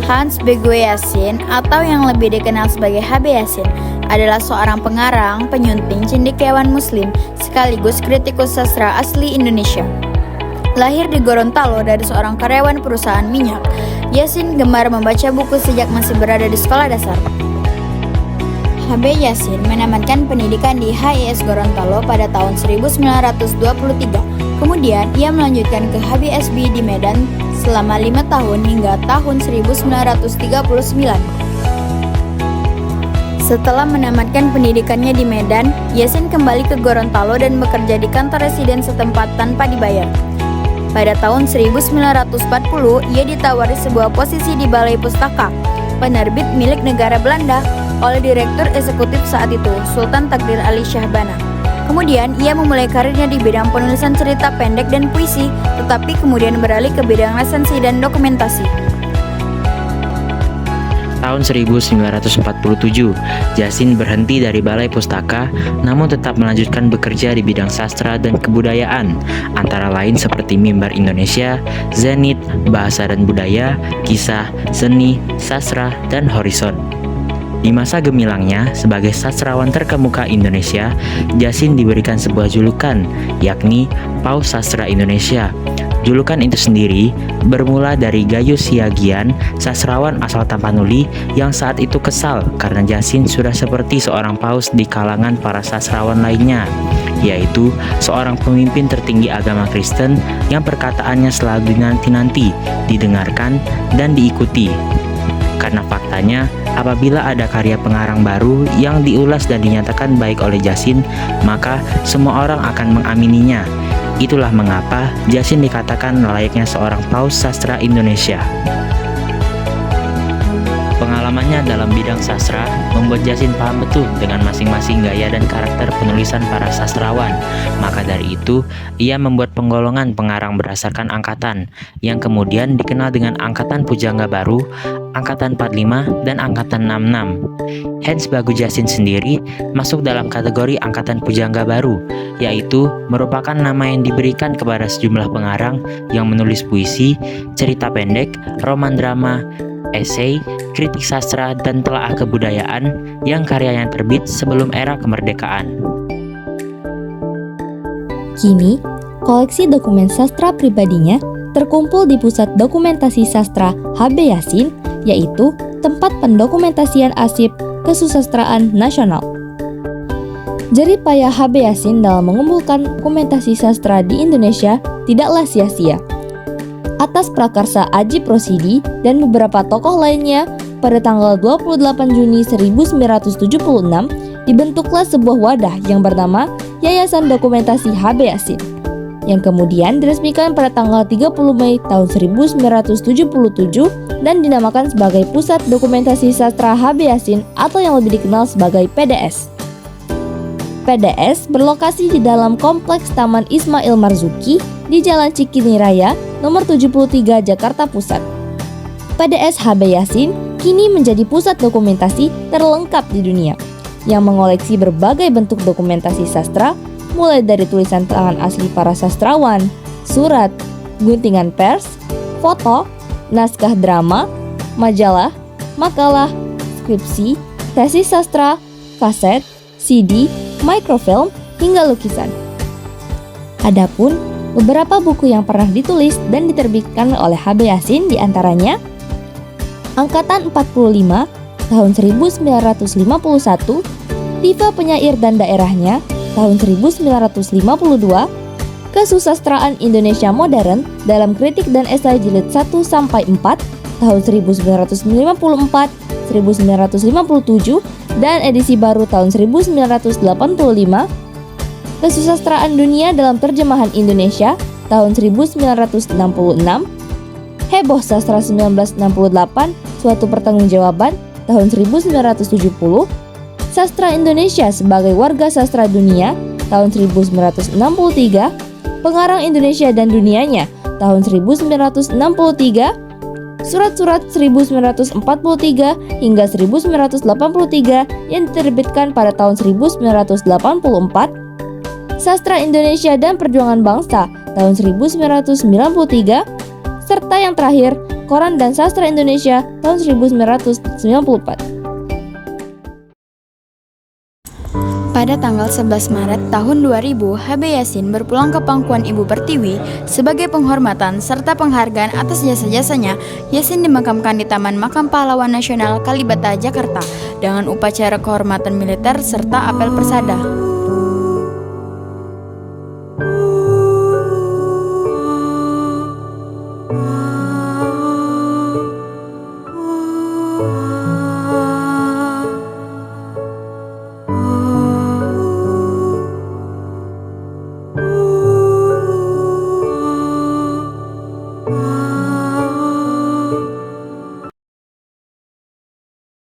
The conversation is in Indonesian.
Hans Begoyasin atau yang lebih dikenal sebagai HB Yasin adalah seorang pengarang, penyunting, cendekiawan muslim, sekaligus kritikus sastra asli Indonesia. Lahir di Gorontalo dari seorang karyawan perusahaan minyak, Yasin gemar membaca buku sejak masih berada di sekolah dasar. HB Yasin menamatkan pendidikan di HIS Gorontalo pada tahun 1923. Kemudian ia melanjutkan ke HBSB di Medan selama 5 tahun hingga tahun 1939. Setelah menamatkan pendidikannya di Medan, Yasin kembali ke Gorontalo dan bekerja di kantor residen setempat tanpa dibayar. Pada tahun 1940, ia ditawari sebuah posisi di Balai Pustaka, penerbit milik negara Belanda, oleh Direktur Eksekutif saat itu, Sultan Takdir Ali Syahbana. Kemudian, ia memulai karirnya di bidang penulisan cerita pendek dan puisi, tetapi kemudian beralih ke bidang resensi dan dokumentasi. Tahun 1947, Yasin berhenti dari Balai Pustaka, namun tetap melanjutkan bekerja di bidang sastra dan kebudayaan, antara lain seperti Mimbar Indonesia, Zenit, Bahasa dan Budaya, Kisah, Seni, Sastra, dan Horizon. Di masa gemilangnya sebagai sastrawan terkemuka Indonesia, Yasin diberikan sebuah julukan, yakni Paus Sastra Indonesia. Julukan itu sendiri bermula dari Gayus Siagian, sastrawan asal Tapanuli yang saat itu kesal karena Yasin sudah seperti seorang paus di kalangan para sastrawan lainnya, yaitu seorang pemimpin tertinggi agama Kristen yang perkataannya selalu dinanti-nanti, didengarkan, dan diikuti. Karena faktanya, apabila ada karya pengarang baru yang diulas dan dinyatakan baik oleh Yasin, maka semua orang akan mengamininya. Itulah mengapa Yasin dikatakan layaknya seorang paus sastra Indonesia. Pengalamannya dalam bidang sastra membuat Yasin paham betul dengan masing-masing gaya dan karakter penulisan para sastrawan. Maka dari itu, ia membuat penggolongan pengarang berdasarkan angkatan, yang kemudian dikenal dengan Angkatan Pujangga Baru, Angkatan 45, dan Angkatan 66. Hans Bagoyasin sendiri masuk dalam kategori Angkatan Pujangga Baru, yaitu merupakan nama yang diberikan kepada sejumlah pengarang yang menulis puisi, cerita pendek, roman drama, esai, kritik sastra, dan telaah kebudayaan yang karyanya terbit sebelum era kemerdekaan. Kini, koleksi dokumen sastra pribadinya terkumpul di Pusat Dokumentasi Sastra HB Yasin, yaitu tempat pendokumentasian arsip kesusastraan nasional. Jerih payah HB Yasin dalam mengumpulkan dokumentasi sastra di Indonesia tidaklah sia-sia. Atas prakarsa Ajip Rosidi dan beberapa tokoh lainnya, pada tanggal 28 Juni 1976 dibentuklah sebuah wadah yang bernama Yayasan Dokumentasi HB Yasin, yang kemudian diresmikan pada tanggal 30 Mei tahun 1977 dan dinamakan sebagai Pusat Dokumentasi Sastra HB Yasin atau yang lebih dikenal sebagai PDS. PDS berlokasi di dalam Kompleks Taman Ismail Marzuki di Jalan Cikini Raya, nomor 73, Jakarta Pusat. PDS HB Yasin kini menjadi pusat dokumentasi terlengkap di dunia, yang mengoleksi berbagai bentuk dokumentasi sastra, mulai dari tulisan tangan asli para sastrawan, surat, guntingan pers, foto, naskah drama, majalah, makalah, skripsi, tesis sastra, kaset, CD, microfilm, hingga lukisan. Adapun beberapa buku yang pernah ditulis dan diterbitkan oleh HB Yasin diantaranya Angkatan 45 tahun 1951, Tipe Penyair dan Daerahnya tahun 1952, Kesusastraan Indonesia Modern dalam Kritik dan Esai Jilid 1-4 tahun 1954, 1957, dan edisi baru tahun 1985, Kesusastraan Dunia dalam Terjemahan Indonesia tahun 1966, Heboh Sastra 1968, Suatu Pertanggungjawaban tahun 1970, Sastra Indonesia sebagai Warga Sastra Dunia tahun 1963, Pengarang Indonesia dan Dunianya tahun 1963, Surat-surat 1943 hingga 1983 yang diterbitkan pada tahun 1984, Sastra Indonesia dan Perjuangan Bangsa tahun 1993, serta yang terakhir Koran dan Sastra Indonesia tahun 1994. Pada tanggal 11 Maret tahun 2000, HB Yasin berpulang ke pangkuan Ibu Pertiwi. Sebagai penghormatan serta penghargaan atas jasa-jasanya, Yasin dimakamkan di Taman Makam Pahlawan Nasional Kalibata, Jakarta dengan upacara kehormatan militer serta apel persada.